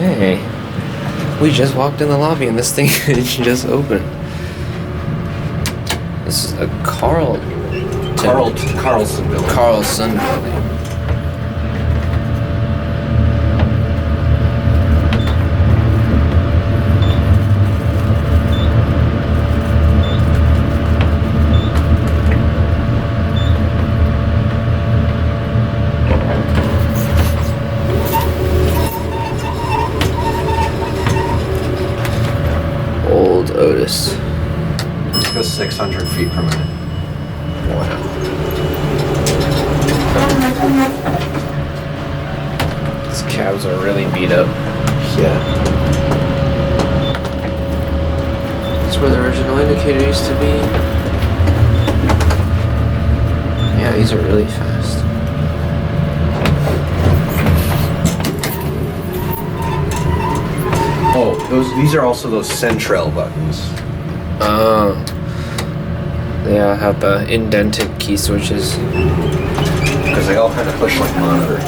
Hey, we just walked in the lobby and this thing just opened. This is a Carlson building. Carlson building. Old OTIS. It goes 600 feet per minute. Wow. These cabs are really beat up. Yeah. That's where the original indicator used to be. Yeah, these are really fast. Oh, these are also those Centrel buttons. Yeah, have the indented key switches. Because they all kind of push like monitor.